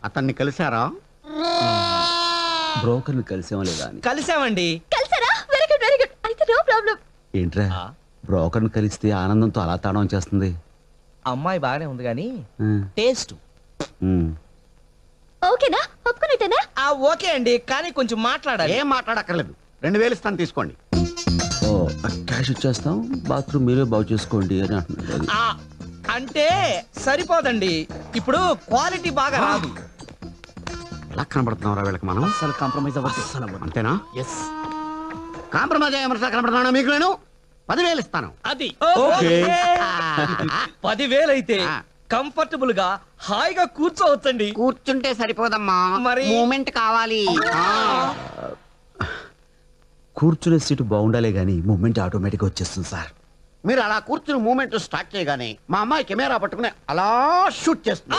అతన్ని కలిశారా? బ్రోకర్ని కలిసామా లేదా అని. కలిసామండి. కలిసారా? Very good very good. అయితే నో ప్రాబ్లం. ఏంట్రా బ్రోకర్ని కలిస్తే ఆనందంతో అలా తాడం చేస్తుంది. అమ్మాయి బాగానే ఉంది కానీ ఆ, టేస్ట్. ఉమ్. ఓకేనా? ఒప్పుకున్నట్టేనా? ఓకే అండి, కానీ కొంచెం మాట్లాడాలి. ఏం మాట్లాడక్కర్లేదు. 2000 ఇస్తాను, తీసుకోండి. ఓ క్యాష్ ఇచ్చేస్తాం, బాత్రూమ్ మీరే బాగు చేసుకోండి అని అంటున్నాడు. అది. ఆ, అంటే సరిపోదండి, ఇప్పుడు క్వాలిటీ బాగా రాదు. ఎలా కనబడుతున్నారా వీళ్ళకి మనం? అసలు కాంప్రమైజ్ అవ్వదు. అంతేనా? ఎస్, కాంప్రమైజ్ అయ్యే మనసులా కనబడుతున్నా మీకు నేను? 10,000 ఇస్తాను. అది ఓకే. 10,000 అయితే ఆ. కంఫర్టబుల్ గా హాయిగా కూర్చోవచ్చండి. కూర్చుంటే సరిపోదమ్మా, మరి? మూమెంట్ కావాలి. కూర్చునే సీటు బాగుండాలే గానీ మూమెంట్ ఆటోమేటిక్ వచ్చేస్తుంది సార్. మీరు అలా కూర్చుని మూమెంట్ స్టార్ట్ చేయగానే మా అమ్మాయి కెమెరా పట్టుకుని అలా షూట్ చేస్తుంది.